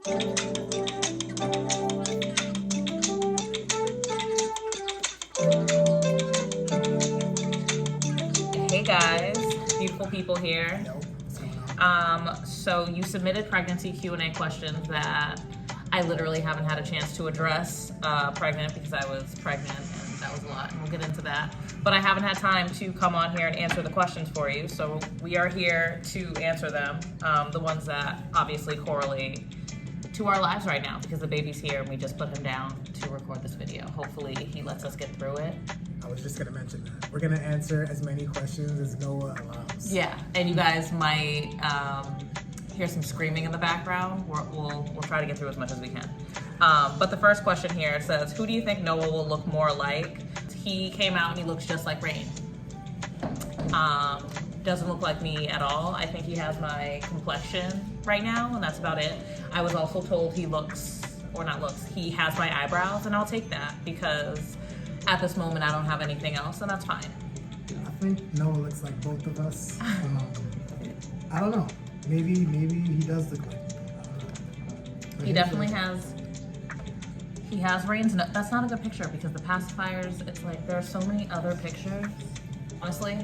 Hey guys, beautiful people here. So you submitted pregnancy Q&A questions that I literally haven't had a chance to address pregnant because I was pregnant and that was a lot, and we'll get into that. But I haven't had time to come on here and answer the questions for you, so we are here to answer them, the ones that obviously correlate to our lives right now because the baby's here and we just put him down to record this video. Hopefully he lets us get through it. I was just gonna mention that. We're gonna answer as many questions as Noah allows. Yeah, and you guys might hear some screaming in the background. We'll try to get through as much as we can. But the first question here says, who do you think Noah will look more like? He came out and he looks just like Rain. Doesn't look like me at all. I think he has my complexion right now, and that's about it. I was also told he he has my eyebrows, and I'll take that because at this moment I don't have anything else, and that's fine. I think Noah looks like both of us. I don't know. Maybe he does look like me. He definitely has. He has Rain's. No, that's not a good picture because the pacifiers. It's like there are so many other pictures. Honestly,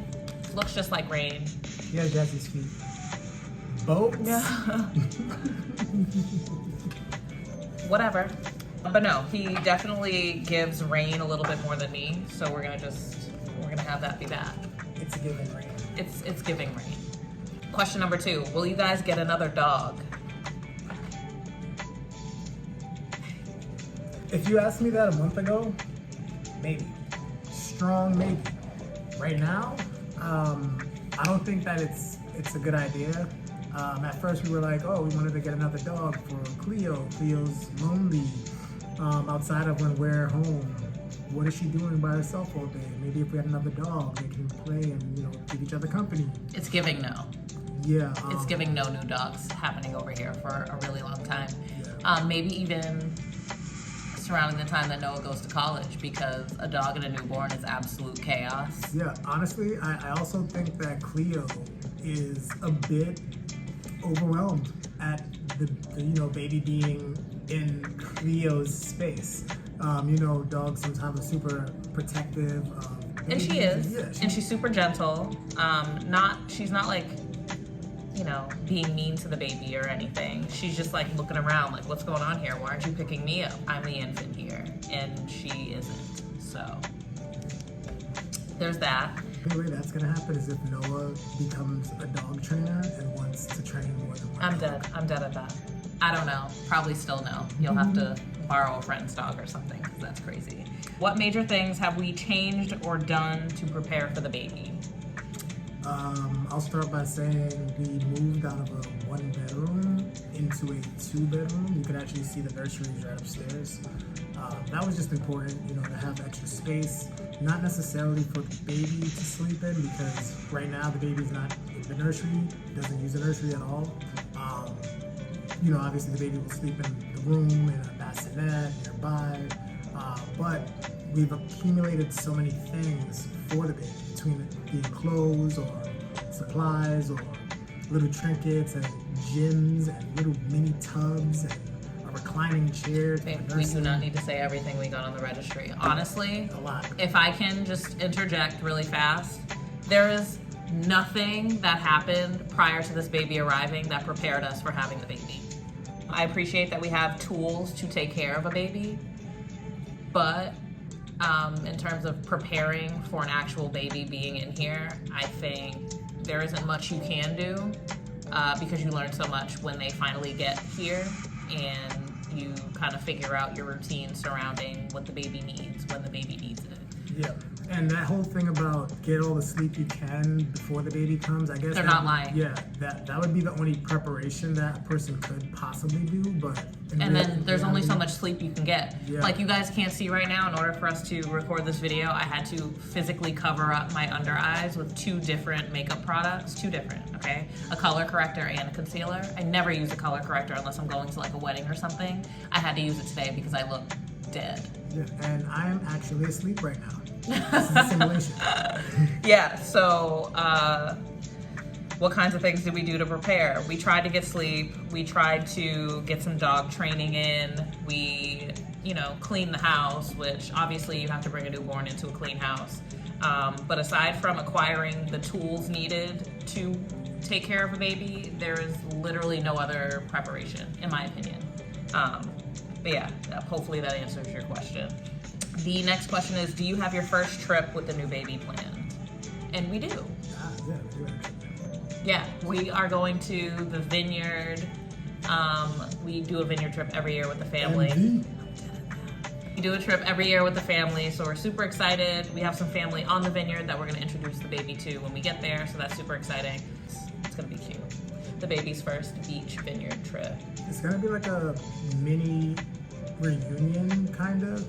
looks just like Rain. He has Jesse's feet. Boats. Yeah. Whatever. But no, he definitely gives Rain a little bit more than me. So we're gonna have that be that. It's giving Rain. It's giving Rain. Question number 2: will you guys get another dog? If you asked me that a month ago, maybe. Strong maybe. Right now, I don't think that it's a good idea. At first we were like, oh, we wanted to get another dog for Cleo. Cleo's lonely outside of when we're home. What is she doing by herself all day? Maybe if we had another dog, they can play and give each other company. It's giving no. Yeah. It's giving no new dogs happening over here for a really long time. Yeah. Maybe even surrounding the time that Noah goes to college, because a dog and a newborn is absolute chaos. Yeah, honestly, I also think that Cleo is a bit overwhelmed at the baby being in Cleo's space. Dogs sometimes are super protective. And she is. Yeah, and she's super gentle. She's not like, being mean to the baby or anything. She's just like looking around like, what's going on here? Why aren't you picking me up? I'm the infant here. And she isn't. So there's that. The way that's gonna happen is if Noah becomes a dog trainer and wants to train more than one I'm dog. dead at that. I don't know. Probably still no. You'll have to borrow a friend's dog or something because that's crazy. What major things have we changed or done to prepare for the baby? I'll start by saying we moved out of a 1-bedroom into a 2-bedroom. You can actually see the nursery right upstairs. That was just important, to have extra space. Not necessarily for the baby to sleep in, because right now the baby's not in the nursery, doesn't use the nursery at all. Obviously the baby will sleep in the room, in a bassinet, nearby. But we've accumulated so many things for the baby, between it being clothes or supplies or little trinkets and gyms and little mini tubs and a reclining chair. We do not need to say everything we got on the registry. Honestly, a lot. If I can just interject really fast, there is nothing that happened prior to this baby arriving that prepared us for having the baby. I appreciate that we have tools to take care of a baby, but in terms of preparing for an actual baby being in here, I think there isn't much you can do because you learn so much when they finally get here and you kind of figure out your routine surrounding what the baby needs when the baby needs it. Yeah, and that whole thing about get all the sleep you can before the baby comes, I guess they're not lying. Yeah, that would be the only preparation that a person could possibly do, but then there's only so much sleep you can get. Yeah. Like you guys can't see right now, in order for us to record this video, I had to physically cover up my under eyes with 2 different makeup products, 2 different, okay? A color corrector and a concealer. I never use a color corrector unless I'm going to like a wedding or something. I had to use it today because I look dead. Yeah, and I am actually asleep right now. This is a simulation. Yeah, so What kinds of things did we do to prepare? We tried to get sleep. We tried to get some dog training in. We, cleaned the house, which obviously you have to bring a newborn into a clean house. But aside from acquiring the tools needed to take care of a baby, there is literally no other preparation, in my opinion. But yeah, hopefully that answers your question. The next question is, do you have your first trip with the new baby planned? And we do. Yeah, we do actually. Yeah, we are going to the Vineyard. We do a Vineyard trip every year with the family. We do a trip every year with the family, so we're super excited. We have some family on the Vineyard that we're gonna introduce the baby to when we get there, so that's super exciting. It's gonna be cute. The baby's first beach Vineyard trip. It's gonna be like a mini reunion, kind of.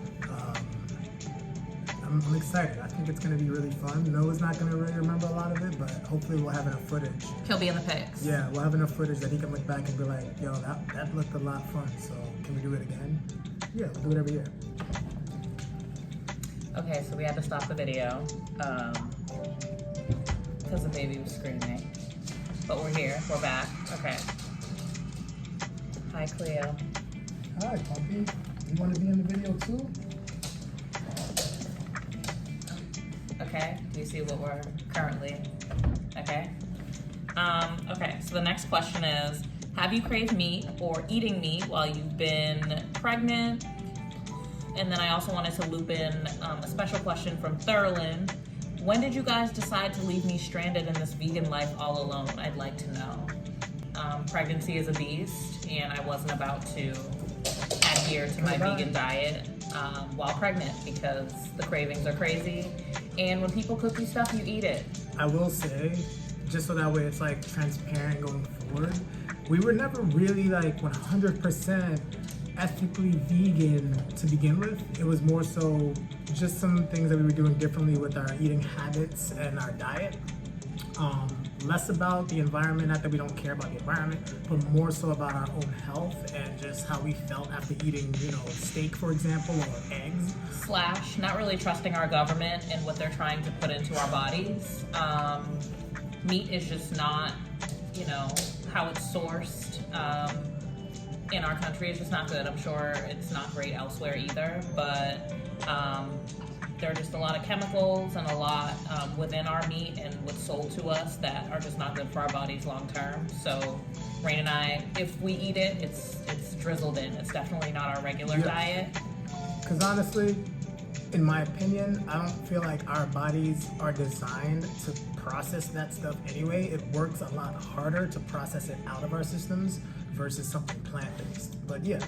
I'm excited. I think it's gonna be really fun. Noah's not gonna really remember a lot of it, but hopefully we'll have enough footage. He'll be in the pics. Yeah, we'll have enough footage that he can look back and be like, yo, that looked a lot of fun, so can we do it again? Yeah, we'll do it every year. Okay, so we had to stop the video because the baby was screaming. But we're here, we're back. Okay. Hi, Cleo. Hi, puppy. You want to be in the video too? Okay, do you see what we're currently, okay? Okay, so the next question is, have you craved meat or eating meat while you've been pregnant? And then I also wanted to loop in a special question from Thurland. When did you guys decide to leave me stranded in this vegan life all alone? I'd like to know. Pregnancy is a beast, and I wasn't about to adhere to my vegan diet while pregnant because the cravings are crazy. And when people cook you stuff, you eat it. I will say, just so that way it's like transparent going forward, we were never really like 100% ethically vegan to begin with. It was more so just some things that we were doing differently with our eating habits and our diet. Less about the environment, not that we don't care about the environment, but more so about our own health and just how we felt after eating, steak, for example, or eggs. / not really trusting our government and what they're trying to put into our bodies. Meat is just not, how it's sourced in our country is just not good. I'm sure it's not great elsewhere either, but there are just a lot of chemicals and a lot within our meat and what's sold to us that are just not good for our bodies long term. So Rain and I, if we eat it, it's drizzled in. It's definitely not our regular diet. Because honestly, in my opinion, I don't feel like our bodies are designed to process that stuff anyway. It works a lot harder to process it out of our systems versus something plant-based. But yeah,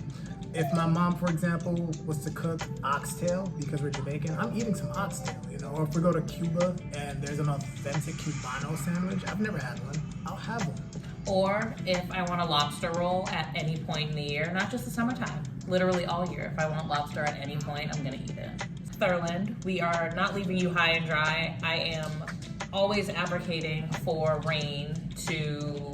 if my mom, for example, was to cook oxtail, because we're Jamaican, I'm eating some oxtail, Or if we go to Cuba and there's an authentic Cubano sandwich, I've never had one, I'll have one. Or if I want a lobster roll at any point in the year, not just the summertime, literally all year. If I want lobster at any point, I'm gonna eat it. Thurland, we are not leaving you high and dry. I am always advocating for Rain to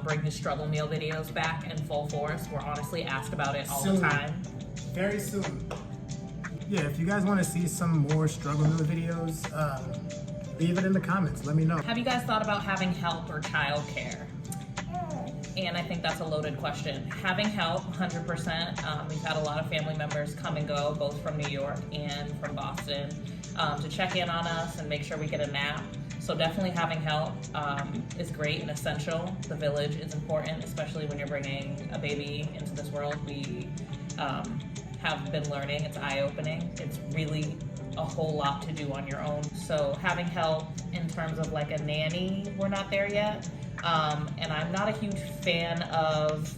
bring his struggle meal videos back in full force. We're honestly asked about it all the time. Very soon. Yeah, if you guys want to see some more struggle meal videos, leave it in the comments. Let me know. Have you guys thought about having help or childcare? And I think that's a loaded question. Having help, 100%. We've had a lot of family members come and go, both from New York and from Boston, to check in on us and make sure we get a nap. So definitely having help is great and essential. The village is important, especially when you're bringing a baby into this world. We have been learning, it's eye-opening. It's really a whole lot to do on your own. So having help in terms of like a nanny, we're not there yet. And I'm not a huge fan of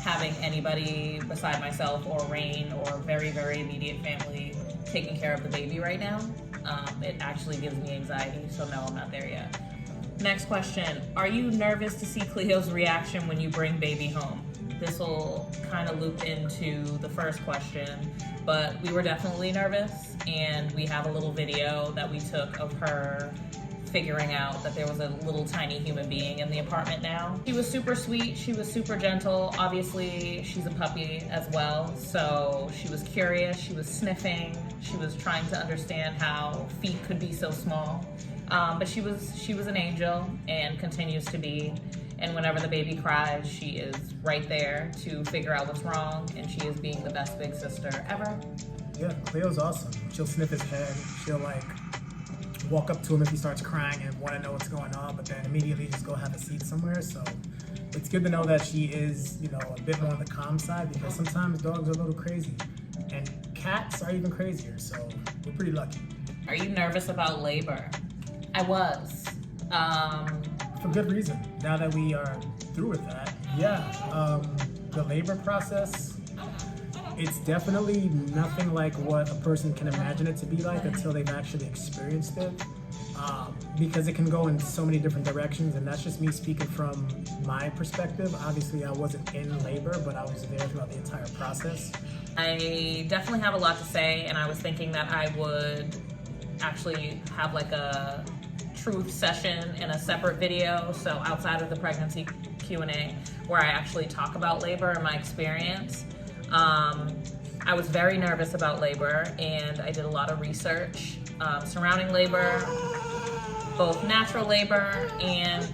having anybody beside myself or Rain or very, very immediate family taking care of the baby right now. It actually gives me anxiety, so no, I'm not there yet. Next question, are you nervous to see Cleo's reaction when you bring baby home? This will kind of loop into the first question, but we were definitely nervous, and we have a little video that we took of her figuring out that there was a little tiny human being in the apartment now. She was super sweet, she was super gentle. Obviously, she's a puppy as well, so she was curious, she was sniffing, she was trying to understand how feet could be so small. But she was an angel and continues to be. And whenever the baby cries, she is right there to figure out what's wrong, and she is being the best big sister ever. Yeah, Cleo's awesome. She'll sniff his head. She'll like walk up to him if he starts crying and want to know what's going on, but then immediately just go have a seat somewhere. So it's good to know that she is, you know, a bit more on the calm side, because sometimes dogs are a little crazy, and cats are even crazier. So we're pretty lucky. Are you nervous about labor? I was. For good reason. Now that we are through with that, yeah, the labor process, it's definitely nothing like what a person can imagine it to be like until they've actually experienced it, because it can go in so many different directions, and that's just me speaking from my perspective. Obviously, I wasn't in labor, but I was there throughout the entire process. I definitely have a lot to say, and I was thinking that I would actually have like a truth session in a separate video, so outside of the pregnancy Q&A, where I actually talk about labor and my experience. I was very nervous about labor, and I did a lot of research surrounding labor, both natural labor and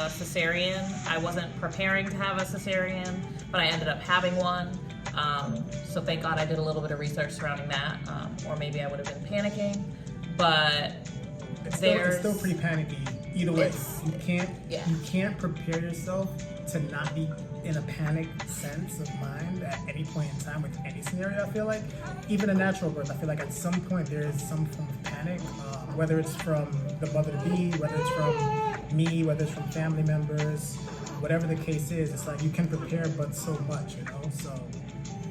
cesarean. I wasn't preparing to have a cesarean, but I ended up having one. So thank God I did a little bit of research surrounding that, or maybe I would have been panicking. But it's still pretty panicky either way. You can't prepare yourself to not be in a panic sense of mind at any point in time with any scenario. I feel like even a natural birth, I feel like at some point there is some form of panic, whether it's from the mother to be, whether it's from me, whether it's from family members, whatever the case is. It's like you can prepare but so much, you know. So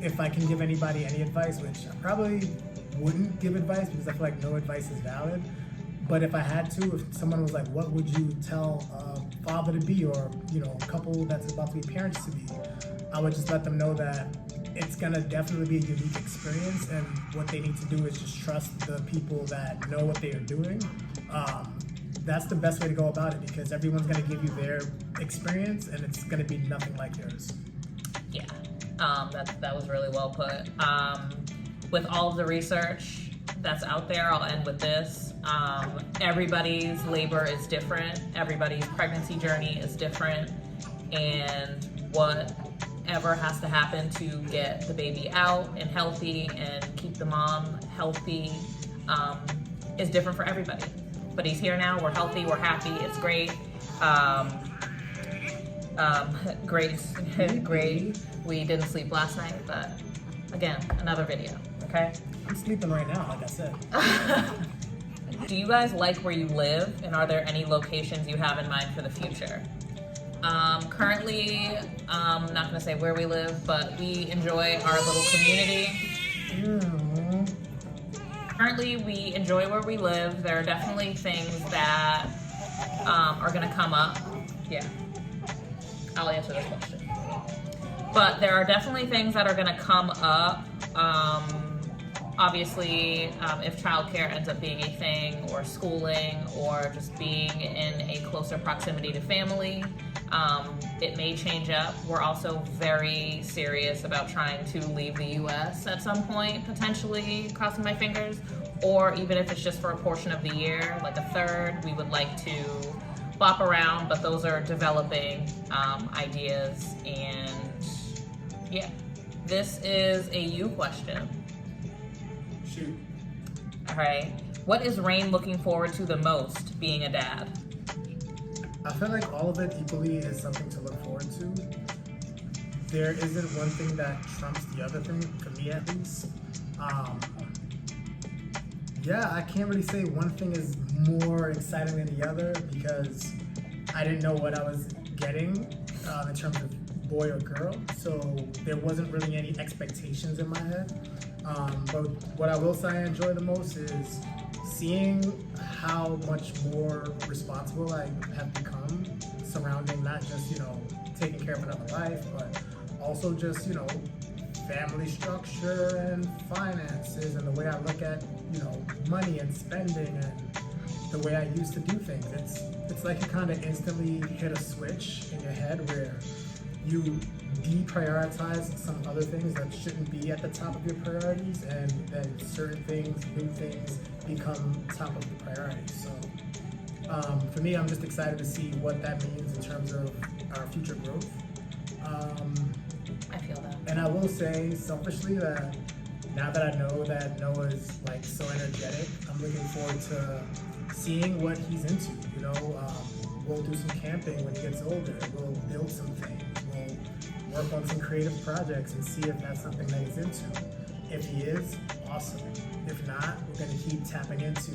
if I can give anybody any advice, which I probably wouldn't give advice because I feel like no advice is valid, but if I had to, if someone was like, what would you tell a father to be, or, you know, a couple that's about to be parents to be, I would just let them know that it's gonna definitely be a unique experience, and what they need to do is just trust the people that know what they are doing. That's the best way to go about it, because everyone's gonna give you their experience, and it's gonna be nothing like yours. Yeah, that was really well put. With all of the research that's out there, I'll end with this. Everybody's labor is different. Everybody's pregnancy journey is different. And whatever has to happen to get the baby out and healthy and keep the mom healthy is different for everybody. But he's here now, we're healthy, we're happy, it's great. Great. We didn't sleep last night, but again, another video, okay? I'm sleeping right now, like I said. Do you guys like where you live, and are there any locations you have in mind for the future? Currently, I'm not gonna say where we live, but we enjoy our little community. Currently, we enjoy where we live. There are definitely things that are gonna come up. Yeah, I'll answer this question. But there are definitely things that are gonna come up. Obviously, if childcare ends up being a thing, or schooling, or just being in a closer proximity to family, it may change up. We're also very serious about trying to leave the US at some point, potentially, crossing my fingers, or even if it's just for a portion of the year, like a third, we would like to bop around, but those are developing ideas. And yeah, this is a you question. Shoot. All right. What is Rain looking forward to the most being a dad? I feel like all of it equally is something to look forward to. There isn't one thing that trumps the other thing, for me at least. Yeah, I can't really say one thing is more exciting than the other, because I didn't know what I was getting in terms of boy or girl, so there wasn't really any expectations in my head. But what I will say I enjoy the most is seeing how much more responsible I have become surrounding not just, you know, taking care of another life, but also just, you know, family structure and finances, and the way I look at, you know, money and spending, and the way I used to do things. It's like you kind of instantly hit a switch in your head where you deprioritize some other things that shouldn't be at the top of your priorities, and then certain things, new things, become top of the priorities. So For me, I'm just excited to see what that means in terms of our future growth. I feel that. And I will say selfishly that now that I know that Noah's like so energetic, I'm looking forward to seeing what he's into. You know, we'll do some camping when he gets older. We'll build some things. We'll work on some creative projects and see if that's something that he's into. If he is, awesome. If not, we're gonna keep tapping into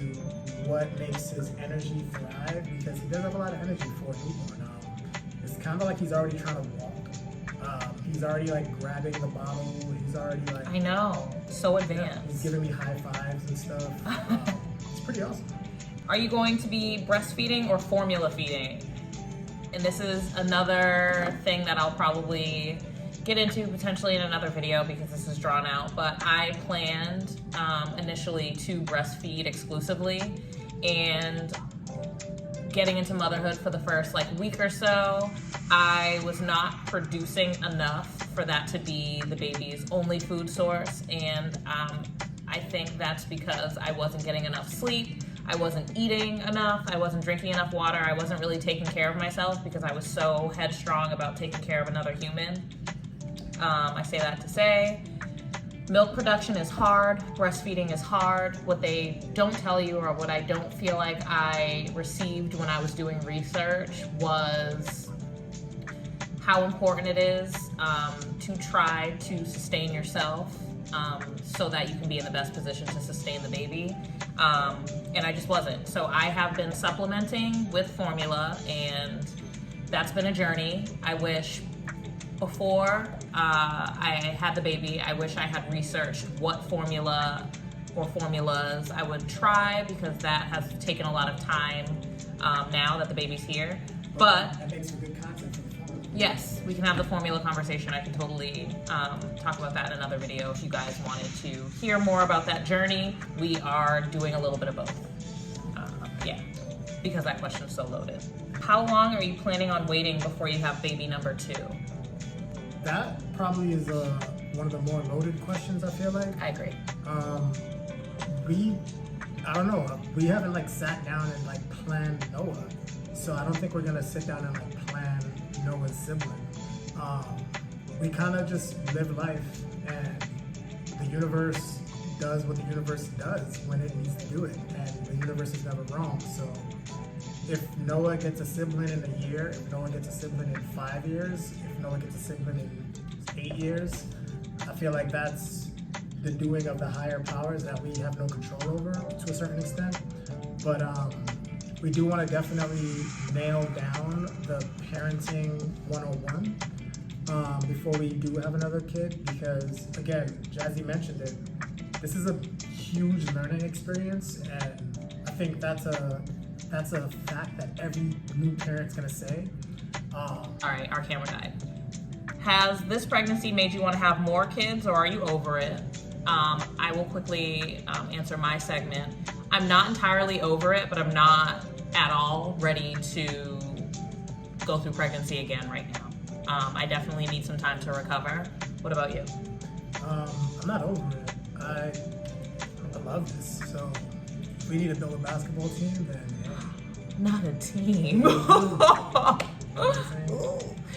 what makes his energy thrive, because he does have a lot of energy for a newborn. It's kind of like he's already trying to walk. He's already like grabbing the bottle. He's already like, I know, so advanced. Yeah, he's giving me high fives and stuff. It's pretty awesome. Are you going to be breastfeeding or formula feeding? And this is another thing that I'll probably get into potentially in another video because this is drawn out, but I planned initially to breastfeed exclusively, and getting into motherhood for the first like week or so, I was not producing enough for that to be the baby's only food source, and I think that's because I wasn't getting enough sleep, I wasn't eating enough, I wasn't drinking enough water, I wasn't really taking care of myself because I was so headstrong about taking care of another human. I say that to say, milk production is hard, breastfeeding is hard. What they don't tell you, or what I don't feel like I received when I was doing research, was how important it is to try to sustain yourself so that you can be in the best position to sustain the baby. And I just wasn't. So I have been supplementing with formula, and that's been a journey. I wish before I had the baby, I wish I had researched what formula or formulas I would try, because that has taken a lot of time now that the baby's here. But that makes for good content for the formula. Yes, we can have the formula conversation. I can totally talk about that in another video if you guys wanted to hear more about that journey. We are doing a little bit of both. Yeah, because that question is so loaded. How long are you planning on waiting before you have baby number 2? That probably is one of the more loaded questions, I feel like. I agree. I don't know, we haven't like sat down and like planned Noah. So I don't think we're gonna sit down and like plan Noah's sibling. We kind of just live life, and the universe does what the universe does when it needs to do it, and the universe is never wrong. So if Noah gets a sibling in a year, if Noah gets a sibling in 5 years, if Noah gets a sibling in 8 years, I feel like that's the doing of the higher powers that we have no control over to a certain extent. But we do want to definitely nail down the parenting 101 before we do have another kid, because again, Jazzy mentioned it, this is a huge learning experience, and I think that's a fact that every new parent's gonna say. All right, our camera died. Has this pregnancy made you want to have more kids, or are you over it? I will quickly answer my segment. I'm not entirely over it, but I'm not at all ready to go through pregnancy again right now. I definitely need some time to recover. What about you? I'm not over it. I love this. So if we need to build a basketball team, then Not a team.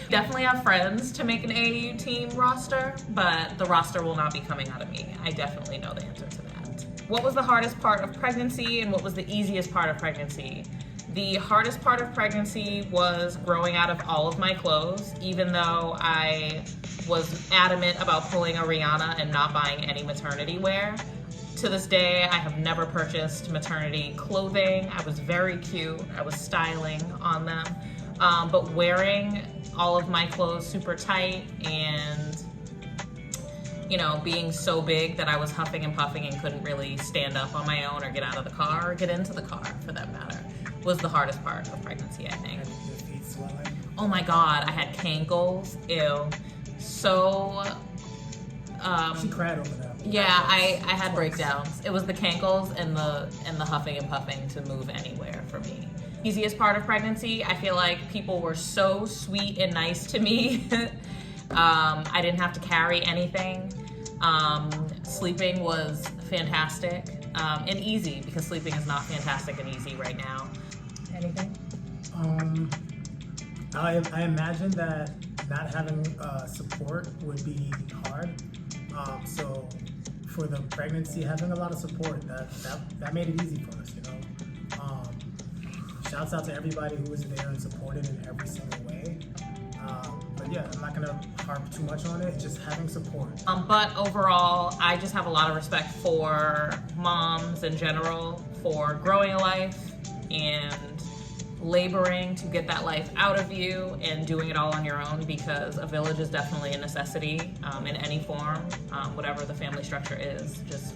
Definitely have friends to make an AAU team roster, but the roster will not be coming out of me. I definitely know the answer to that. What was the hardest part of pregnancy, and what was the easiest part of pregnancy? The hardest part of pregnancy was growing out of all of my clothes, even though I was adamant about pulling a Rihanna and not buying any maternity wear. To this day, I have never purchased maternity clothing. I was very cute. I was styling on them. But wearing all of my clothes super tight and, you know, being so big that I was huffing and puffing and couldn't really stand up on my own or get out of the car or get into the car, for that matter, was the hardest part of pregnancy, I think. your feet swelling. Oh my God, I had cankles. Ew. So, She cried over that. yeah, I had breakdowns. It was the cankles and the huffing and puffing to move anywhere for me. Easiest part of pregnancy, I feel like people were so sweet and nice to me. I didn't have to carry anything. Sleeping was fantastic and easy, because sleeping is not fantastic and easy right now. Anything? I imagine that not having support would be hard. So for the pregnancy, having a lot of support, that made it easy for us, you know. Shouts out to everybody who was there and supported in every single way. But yeah, I'm not gonna harp too much on it, just having support. But overall, I just have a lot of respect for moms in general for growing a life and laboring to get that life out of you and doing it all on your own, because a village is definitely a necessity in any form, whatever the family structure is. Just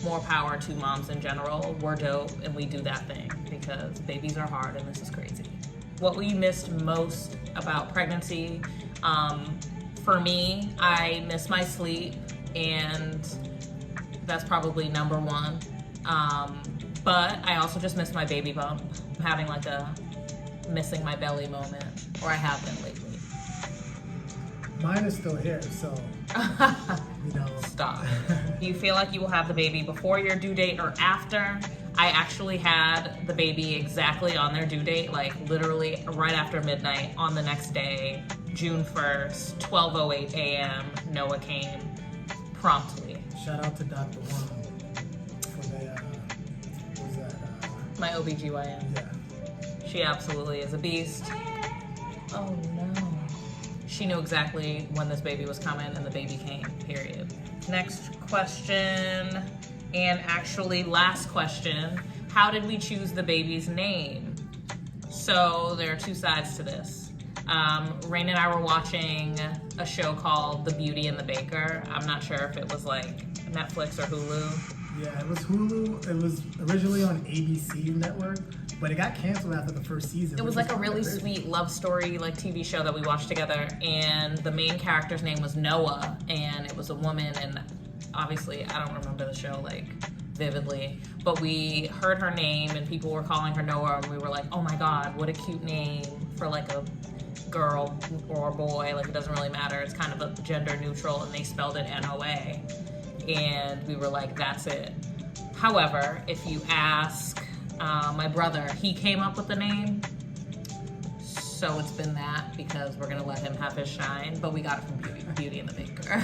more power to moms in general. We're dope and we do that thing because babies are hard and this is crazy. What we missed most about pregnancy, for me, I miss my sleep, and that's probably number one. But I also just miss my baby bump. I'm having like a missing my belly moment, or I have been lately. Mine is still here, so, you know. Stop. Do you feel like you will have the baby before your due date or after? I actually had the baby exactly on their due date, like literally right after midnight on the next day, June 1st, 12:08 a.m. Noah came promptly. Shout out to Dr. Wong for the, what was that? My OBGYN. Yeah. She absolutely is a beast. Oh no. She knew exactly when this baby was coming and the baby came, period. Next question, and actually last question. How did we choose the baby's name? So there are two sides to this. Rain and I were watching a show called The Beauty and the Baker. I'm not sure if it was like Netflix or Hulu. Yeah, it was Hulu. It was originally on ABC network, but it got canceled after the first season. It was like a really sweet love story, like TV show that we watched together, and the main character's name was Noah, and it was a woman, and obviously I don't remember the show like vividly, but we heard her name and people were calling her Noah, and we were like, oh my god, what a cute name for like a girl or a boy, like it doesn't really matter, it's kind of a gender neutral, and they spelled it N-O-A, and we were like, that's it. However, if you ask my brother, he came up with the name, so it's been that, because we're gonna let him have his shine, but we got it from Beauty and the Baker.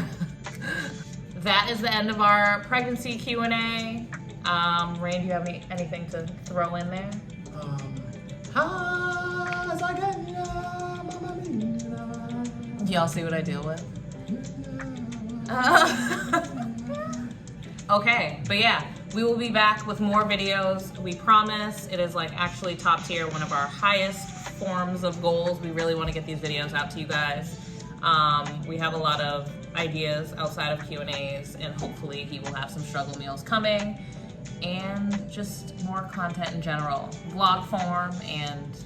That is the end of our pregnancy Q&A. Rain, do you have anything to throw in there? Do y'all see what I deal with? Okay, but yeah, we will be back with more videos. We promise. It is like actually top tier, one of our highest forms of goals. We really want to get these videos out to you guys. We have a lot of ideas outside of Q&As, and hopefully he will have some struggle meals coming, and just more content in general, vlog form and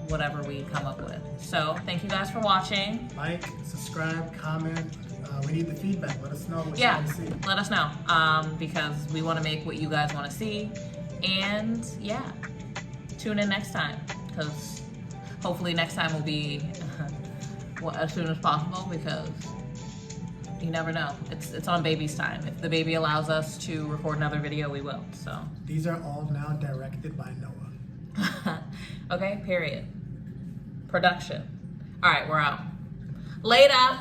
whatever we come up with. So thank you guys for watching. Like, subscribe, comment. We need the feedback. Let us know what you Yeah, want to see. let us know, because we want to make what you guys want to see. And yeah, tune in next time, because hopefully next time will be as soon as possible, because you never know. It's on baby's time. If the baby allows us to record another video, we will. So These are all now directed by Noah. okay, period. Production. All right, we're out. Later.